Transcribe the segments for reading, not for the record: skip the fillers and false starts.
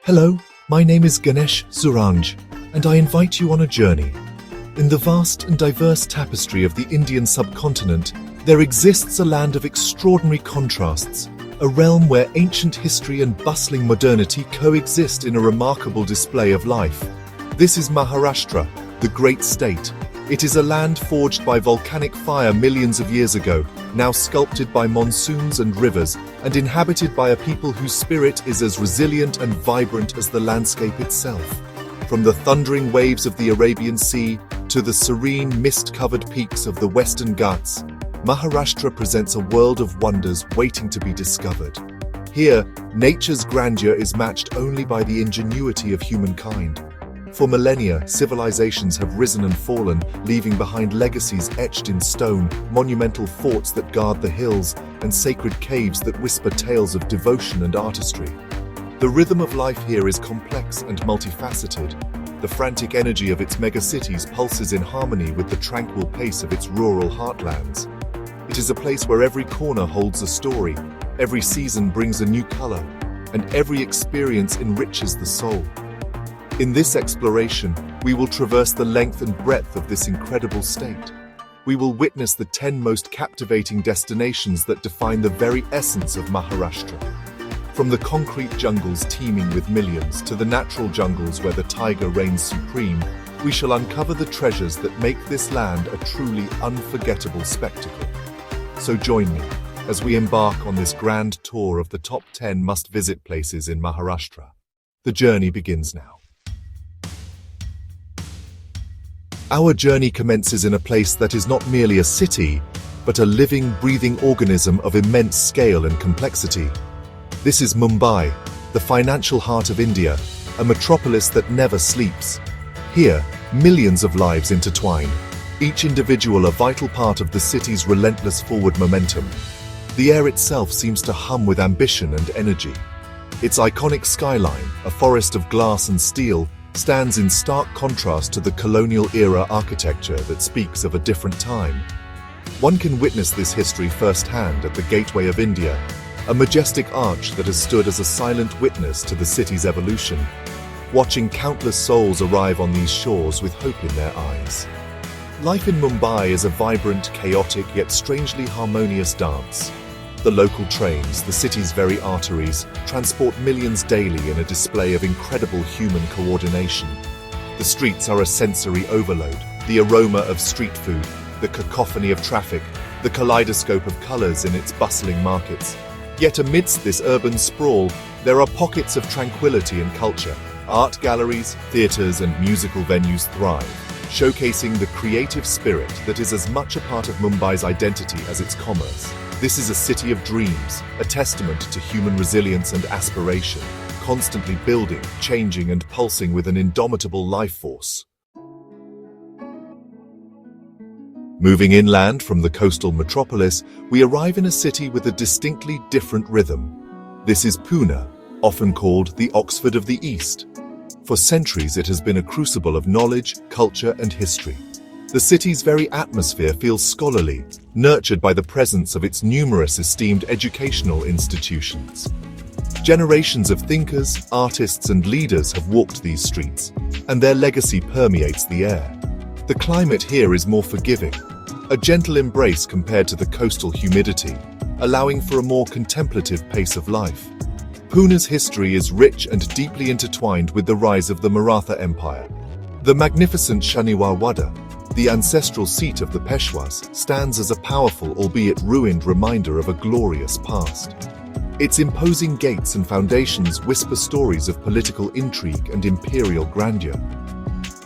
Hello, my name is Ganesh Suranj, and I invite you on a journey. In the vast and diverse tapestry of the Indian subcontinent, there exists a land of extraordinary contrasts, a realm where ancient history and bustling modernity coexist in a remarkable display of life. This is Maharashtra, the great state. It is a land forged by volcanic fire millions of years ago, now sculpted by monsoons and rivers, and inhabited by a people whose spirit is as resilient and vibrant as the landscape itself. From the thundering waves of the Arabian Sea to the serene, mist-covered peaks of the Western Ghats, Maharashtra presents a world of wonders waiting to be discovered. Here, nature's grandeur is matched only by the ingenuity of humankind. For millennia, civilizations have risen and fallen, leaving behind legacies etched in stone, monumental forts that guard the hills, and sacred caves that whisper tales of devotion and artistry. The rhythm of life here is complex and multifaceted. The frantic energy of its megacities pulses in harmony with the tranquil pace of its rural heartlands. It is a place where every corner holds a story, every season brings a new color, and every experience enriches the soul. In this exploration, we will traverse the length and breadth of this incredible state. We will witness the 10 most captivating destinations that define the very essence of Maharashtra. From the concrete jungles teeming with millions to the natural jungles where the tiger reigns supreme, we shall uncover the treasures that make this land a truly unforgettable spectacle. So join me as we embark on this grand tour of the top 10 must-visit places in Maharashtra. The journey begins now. Our journey commences in a place that is not merely a city, but a living, breathing organism of immense scale and complexity. This is Mumbai, the financial heart of India, a metropolis that never sleeps. Here, millions of lives intertwine, each individual a vital part of the city's relentless forward momentum. The air itself seems to hum with ambition and energy. Its iconic skyline, a forest of glass and steel, stands in stark contrast to the colonial-era architecture that speaks of a different time. One can witness this history firsthand at the Gateway of India, a majestic arch that has stood as a silent witness to the city's evolution, watching countless souls arrive on these shores with hope in their eyes. Life in Mumbai is a vibrant, chaotic, yet strangely harmonious dance. The local trains, the city's very arteries, transport millions daily in a display of incredible human coordination. The streets are a sensory overload, the aroma of street food, the cacophony of traffic, the kaleidoscope of colors in its bustling markets. Yet amidst this urban sprawl, there are pockets of tranquility and culture. Art galleries, theaters, and musical venues thrive, showcasing the creative spirit that is as much a part of Mumbai's identity as its commerce. This is a city of dreams, a testament to human resilience and aspiration, constantly building, changing, and pulsing with an indomitable life force. Moving inland from the coastal metropolis, we arrive in a city with a distinctly different rhythm. This is Pune, often called the Oxford of the East. For centuries, it has been a crucible of knowledge, culture, and history. The city's very atmosphere feels scholarly, nurtured by the presence of its numerous esteemed educational institutions. Generations of thinkers, artists, and leaders have walked these streets, and their legacy permeates the air. The climate here is more forgiving, a gentle embrace compared to the coastal humidity, allowing for a more contemplative pace of life. Pune's history is rich and deeply intertwined with the rise of the Maratha Empire. The magnificent Shaniwar Wada, the ancestral seat of the Peshwas, stands as a powerful, albeit ruined, reminder of a glorious past. Its imposing gates and foundations whisper stories of political intrigue and imperial grandeur.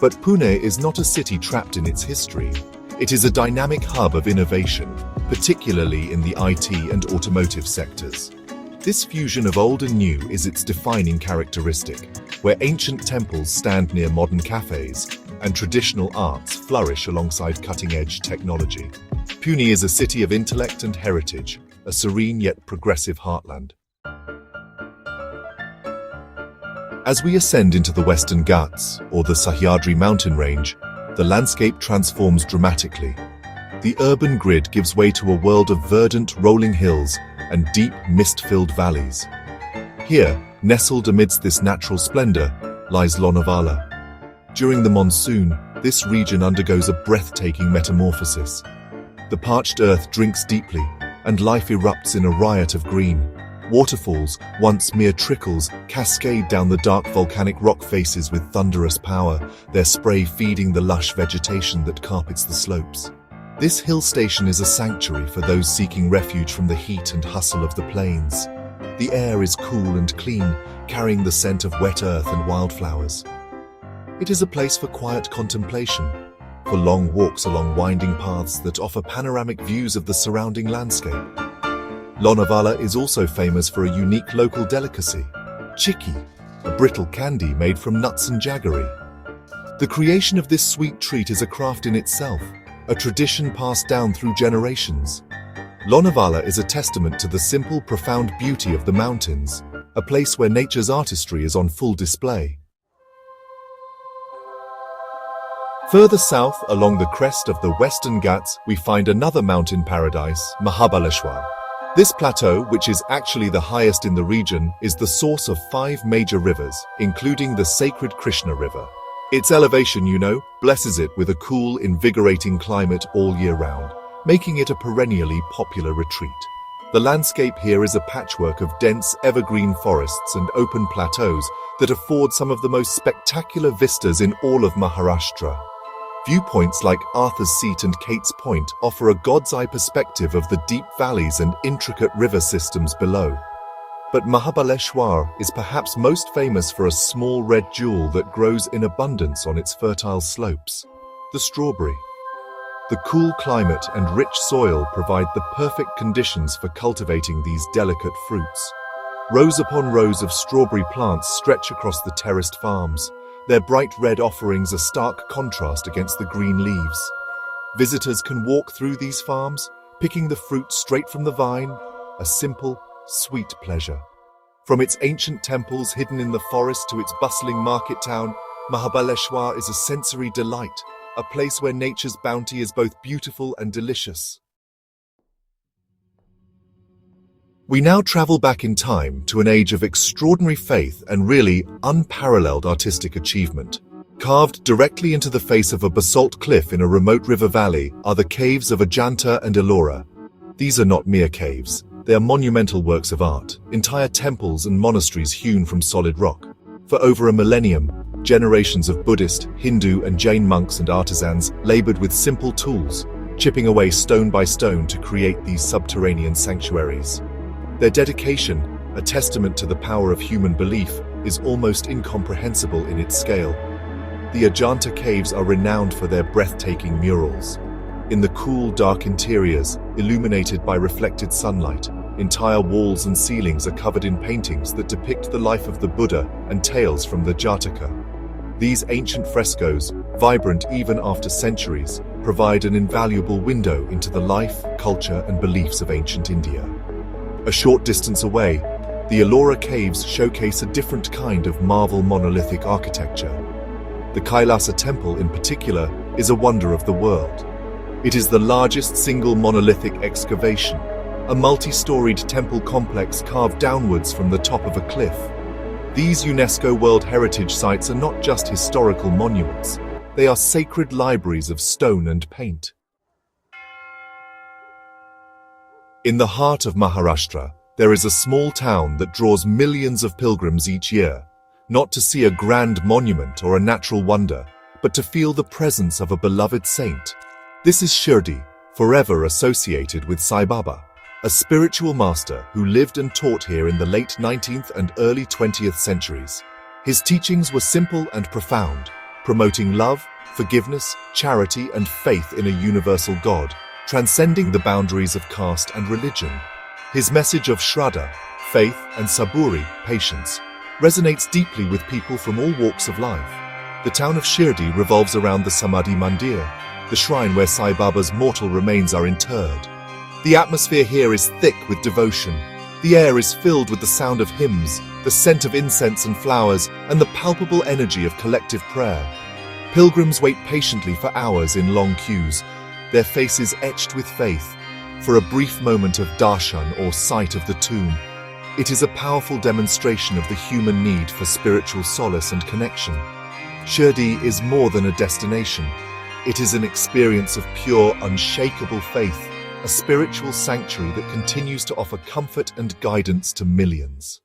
But Pune is not a city trapped in its history. It is a dynamic hub of innovation, particularly in the IT and automotive sectors. This fusion of old and new is its defining characteristic, where ancient temples stand near modern cafes, and traditional arts flourish alongside cutting-edge technology. Pune is a city of intellect and heritage, a serene yet progressive heartland. As we ascend into the Western Ghats, or the Sahyadri mountain range, the landscape transforms dramatically. The urban grid gives way to a world of verdant, rolling hills and deep, mist-filled valleys. Here, Nestled amidst this natural splendor lies Lonavala. During the monsoon, this region undergoes a breathtaking metamorphosis. The parched earth drinks deeply, and life erupts in a riot of green. Waterfalls, once mere trickles, cascade down the dark volcanic rock faces with thunderous power, their spray feeding the lush vegetation that carpets the slopes. This hill station is a sanctuary for those seeking refuge from the heat and hustle of the plains. The air is cool and clean, carrying the scent of wet earth and wildflowers. It is a place for quiet contemplation, for long walks along winding paths that offer panoramic views of the surrounding landscape. Lonavala is also famous for a unique local delicacy, chicky, a brittle candy made from nuts and jaggery. The creation of this sweet treat is a craft in itself, a tradition passed down through generations. Lonavala is a testament to the simple, profound beauty of the mountains, a place where nature's artistry is on full display. Further south, along the crest of the Western Ghats, we find another mountain paradise, Mahabaleshwar. This plateau, which is actually the highest in the region, is the source of 5 major rivers, including the sacred Krishna River. Its elevation, blesses it with a cool, invigorating climate all year round, making it a perennially popular retreat. The landscape here is a patchwork of dense, evergreen forests and open plateaus that afford some of the most spectacular vistas in all of Maharashtra. Viewpoints like Arthur's Seat and Kate's Point offer a god's-eye perspective of the deep valleys and intricate river systems below. But Mahabaleshwar is perhaps most famous for a small red jewel that grows in abundance on its fertile slopes, the strawberry. The cool climate and rich soil provide the perfect conditions for cultivating these delicate fruits. Rows upon rows of strawberry plants stretch across the terraced farms, their bright red offerings a stark contrast against the green leaves. Visitors can walk through these farms, picking the fruit straight from the vine, a simple, sweet pleasure. From its ancient temples hidden in the forest to its bustling market town, Mahabaleshwar is a sensory delight, a place where nature's bounty is both beautiful and delicious. We now travel back in time to an age of extraordinary faith and really unparalleled artistic achievement. Carved directly into the face of a basalt cliff in a remote river valley are the caves of Ajanta and Ellora. These are not mere caves. They are monumental works of art, entire temples and monasteries hewn from solid rock. For over a millennium, generations of Buddhist, Hindu and Jain monks and artisans labored with simple tools, chipping away stone by stone to create these subterranean sanctuaries. Their dedication, a testament to the power of human belief, is almost incomprehensible in its scale. The Ajanta caves are renowned for their breathtaking murals. In the cool, dark interiors, illuminated by reflected sunlight, entire walls and ceilings are covered in paintings that depict the life of the Buddha and tales from the Jataka. These ancient frescoes, vibrant even after centuries, provide an invaluable window into the life, culture, and beliefs of ancient India. A short distance away, the Ellora Caves showcase a different kind of marvel monolithic architecture. The Kailasa Temple, in particular, is a wonder of the world. It is the largest single monolithic excavation, a multi-storied temple complex carved downwards from the top of a cliff. These UNESCO World Heritage Sites are not just historical monuments, they are sacred libraries of stone and paint. In the heart of Maharashtra, there is a small town that draws millions of pilgrims each year, not to see a grand monument or a natural wonder, but to feel the presence of a beloved saint. This is Shirdi, forever associated with Sai Baba, a spiritual master who lived and taught here in the late 19th and early 20th centuries. His teachings were simple and profound, promoting love, forgiveness, charity, and faith in a universal God, transcending the boundaries of caste and religion. His message of Shraddha, faith, and Saburi, patience, resonates deeply with people from all walks of life. The town of Shirdi revolves around the Samadhi Mandir, the shrine where Sai Baba's mortal remains are interred. The atmosphere here is thick with devotion. The air is filled with the sound of hymns, the scent of incense and flowers, and the palpable energy of collective prayer. Pilgrims wait patiently for hours in long queues, their faces etched with faith, for a brief moment of darshan or sight of the tomb. It is a powerful demonstration of the human need for spiritual solace and connection. Shirdi is more than a destination. It is an experience of pure, unshakable faith, a spiritual sanctuary that continues to offer comfort and guidance to millions.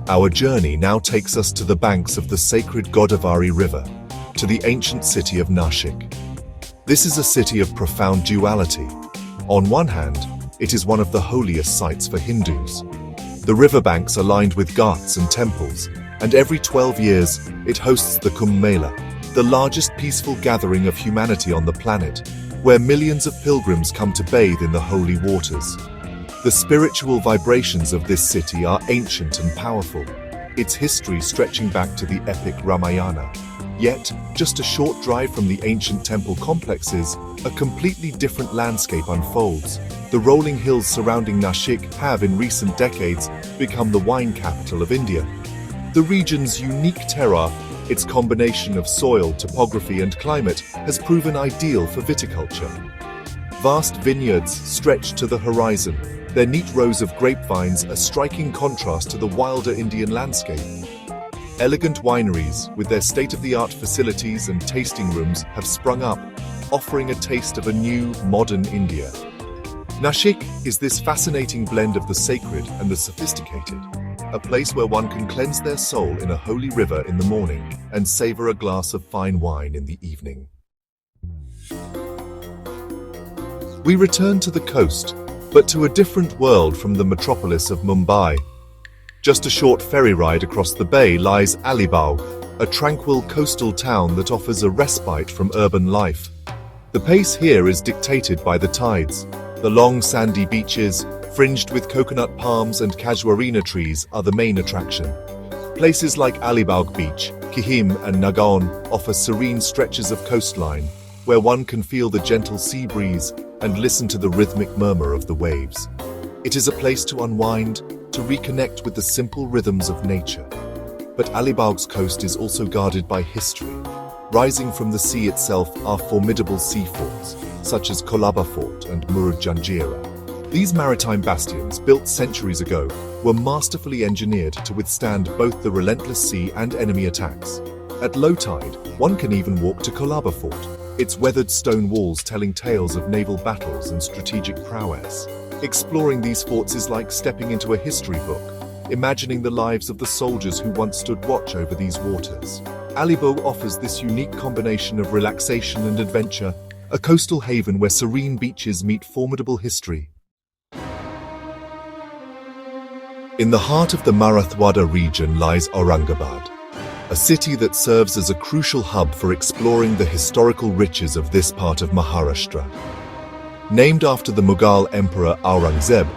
Our journey now takes us to the banks of the sacred Godavari River, to the ancient city of Nashik. This is a city of profound duality. On one hand, it is one of the holiest sites for Hindus. The riverbanks are lined with ghats and temples, and every 12 years, it hosts the Kumbh Mela, the largest peaceful gathering of humanity on the planet, where millions of pilgrims come to bathe in the holy waters. The spiritual vibrations of this city are ancient and powerful, its history stretching back to the epic Ramayana. Yet, just a short drive from the ancient temple complexes, a completely different landscape unfolds. The rolling hills surrounding Nashik have in recent decades become the wine capital of India. The region's unique terroir, its combination of soil, topography and climate, has proven ideal for viticulture. Vast vineyards stretch to the horizon, their neat rows of grapevines a striking contrast to the wilder Indian landscape. Elegant wineries, with their state-of-the-art facilities and tasting rooms, have sprung up, offering a taste of a new, modern India. Nashik is this fascinating blend of the sacred and the sophisticated, a place where one can cleanse their soul in a holy river in the morning and savor a glass of fine wine in the evening. We return to the coast, but to a different world from the metropolis of Mumbai. Just a short ferry ride across the bay lies Alibaug, a tranquil coastal town that offers a respite from urban life. The pace here is dictated by the tides. The long sandy beaches, fringed with coconut palms and casuarina trees, are the main attraction. Places like Alibaug Beach, Kihim and Nagaon offer serene stretches of coastline, where one can feel the gentle sea breeze and listen to the rhythmic murmur of the waves. It is a place to unwind, to reconnect with the simple rhythms of nature. But Alibaug's coast is also guarded by history. Rising from the sea itself are formidable sea forts, such as Colaba Fort and Murud Janjira. These maritime bastions, built centuries ago, were masterfully engineered to withstand both the relentless sea and enemy attacks. At low tide, one can even walk to Colaba Fort, its weathered stone walls telling tales of naval battles and strategic prowess. Exploring these forts is like stepping into a history book, imagining the lives of the soldiers who once stood watch over these waters. Alibaug offers this unique combination of relaxation and adventure, a coastal haven where serene beaches meet formidable history. In the heart of the Marathwada region lies Aurangabad, a city that serves as a crucial hub for exploring the historical riches of this part of Maharashtra. Named after the Mughal Emperor Aurangzeb,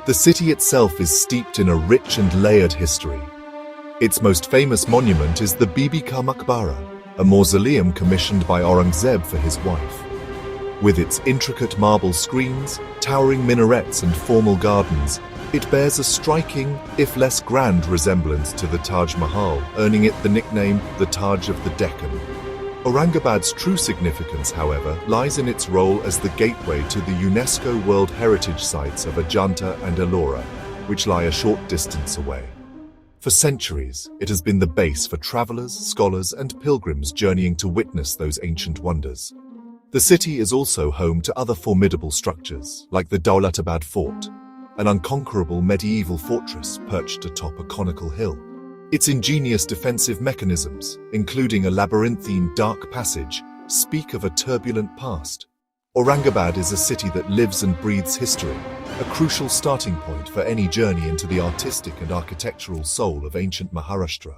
the city itself is steeped in a rich and layered history. Its most famous monument is the Bibi Ka Maqbara, a mausoleum commissioned by Aurangzeb for his wife. With its intricate marble screens, towering minarets and formal gardens, it bears a striking, if less grand, resemblance to the Taj Mahal, earning it the nickname the Taj of the Deccan. Aurangabad's true significance, however, lies in its role as the gateway to the UNESCO World Heritage Sites of Ajanta and Ellora, which lie a short distance away. For centuries, it has been the base for travelers, scholars, and pilgrims journeying to witness those ancient wonders. The city is also home to other formidable structures, like the Daulatabad Fort, an unconquerable medieval fortress perched atop a conical hill. Its ingenious defensive mechanisms, including a labyrinthine dark passage, speak of a turbulent past. Aurangabad is a city that lives and breathes history, a crucial starting point for any journey into the artistic and architectural soul of ancient Maharashtra.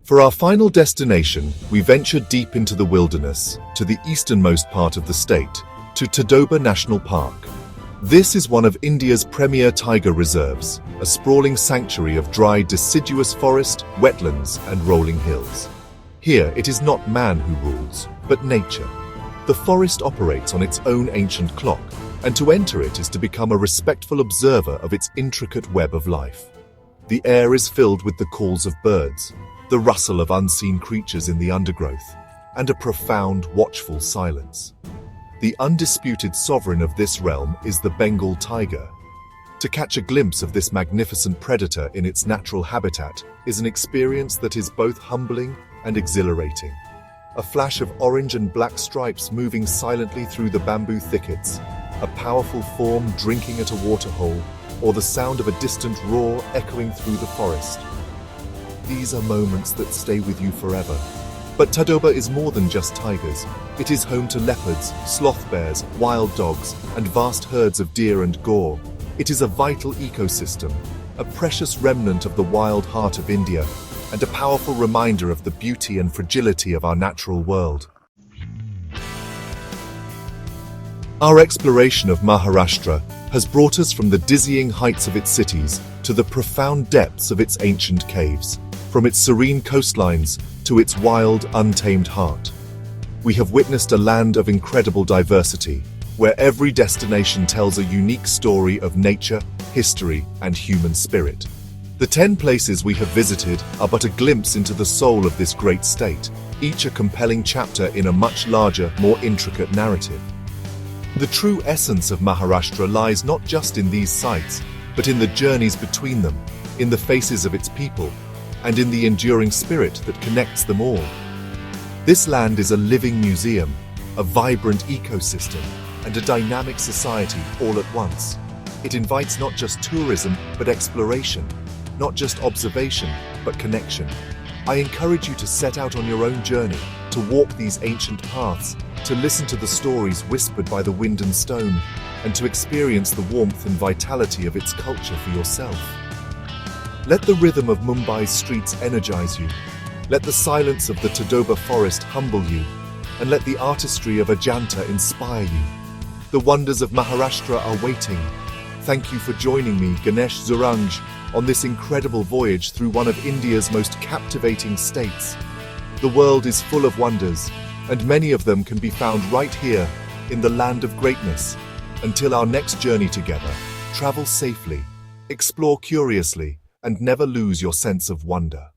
For our final destination, we venture deep into the wilderness, to the easternmost part of the state, to Tadoba National Park. This is one of India's premier tiger reserves, a sprawling sanctuary of dry deciduous forest, wetlands, and rolling hills. Here, it is not man who rules, but nature. The forest operates on its own ancient clock, and to enter it is to become a respectful observer of its intricate web of life. The air is filled with the calls of birds, the rustle of unseen creatures in the undergrowth, and a profound, watchful silence. The undisputed sovereign of this realm is the Bengal tiger. To catch a glimpse of this magnificent predator in its natural habitat is an experience that is both humbling and exhilarating. A flash of orange and black stripes moving silently through the bamboo thickets, a powerful form drinking at a waterhole, or the sound of a distant roar echoing through the forest. These are moments that stay with you forever. But Tadoba is more than just tigers. It is home to leopards, sloth bears, wild dogs, and vast herds of deer and boar. It is a vital ecosystem, a precious remnant of the wild heart of India, and a powerful reminder of the beauty and fragility of our natural world. Our exploration of Maharashtra has brought us from the dizzying heights of its cities to the profound depths of its ancient caves, from its serene coastlines to its wild, untamed heart. We have witnessed a land of incredible diversity, where every destination tells a unique story of nature, history, and human spirit. The 10 places we have visited are but a glimpse into the soul of this great state, each a compelling chapter in a much larger, more intricate narrative. The true essence of Maharashtra lies not just in these sites, but in the journeys between them, in the faces of its people, and in the enduring spirit that connects them all. This land is a living museum, a vibrant ecosystem, and a dynamic society all at once. It invites not just tourism, but exploration, not just observation, but connection. I encourage you to set out on your own journey, to walk these ancient paths, to listen to the stories whispered by the wind and stone, and to experience the warmth and vitality of its culture for yourself. Let the rhythm of Mumbai's streets energize you. Let the silence of the Tadoba forest humble you, and let the artistry of Ajanta inspire you. The wonders of Maharashtra are waiting. Thank you for joining me, Ganesh Zuranj, on this incredible voyage through one of India's most captivating states. The world is full of wonders, and many of them can be found right here, in the land of greatness. Until our next journey together, travel safely, explore curiously, and never lose your sense of wonder.